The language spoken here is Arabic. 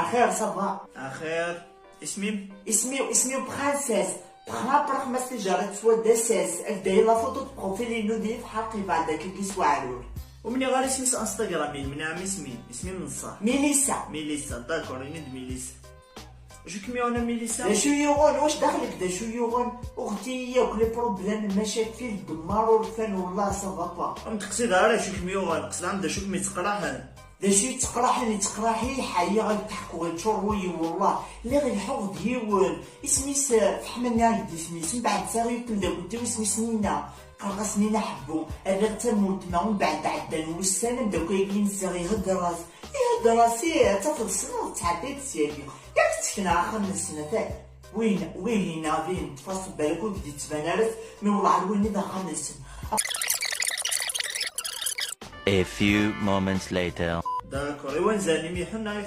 اخير صبا. اخير. اسمي برانسيس. بخابرخ ما سجارة سوا داساس داير لا فوتو بروفيل ينودي في حقي بعد داك كيسوا علول. ومني غير اسمي انستغرامي من عام اسمي منصة. ميليسا داكور ينود ميليسا. شو كمي انا ميليسا؟ دا شو يغون واش دخلك دا شو يغون اختي ياك لي بروبليم مشاكل الدمار والفن والله صافا با. تقصد على شو كمي نقصد عند شو كمي تقراحن. دا شو تقراحي حيا غيضحكو غيتشروي والله اللي غيحوض ديون اسميس فحملنا يدي سميس من بعد صغير تبدا كنت واسمي سنينه قرقه سنينه حبو انا تموت ما من بعد عدا نوسانا بداو كايقين صغير هضراس راسي حتى في السنه تعديت سيدي كاع تسكنا اخر من السنه تاعي وين هنا فين تفاصل بالك وبديت تبان عرف من والله وين دخل من السنه. A few moments later. داكور ايوا نزالني ميحنا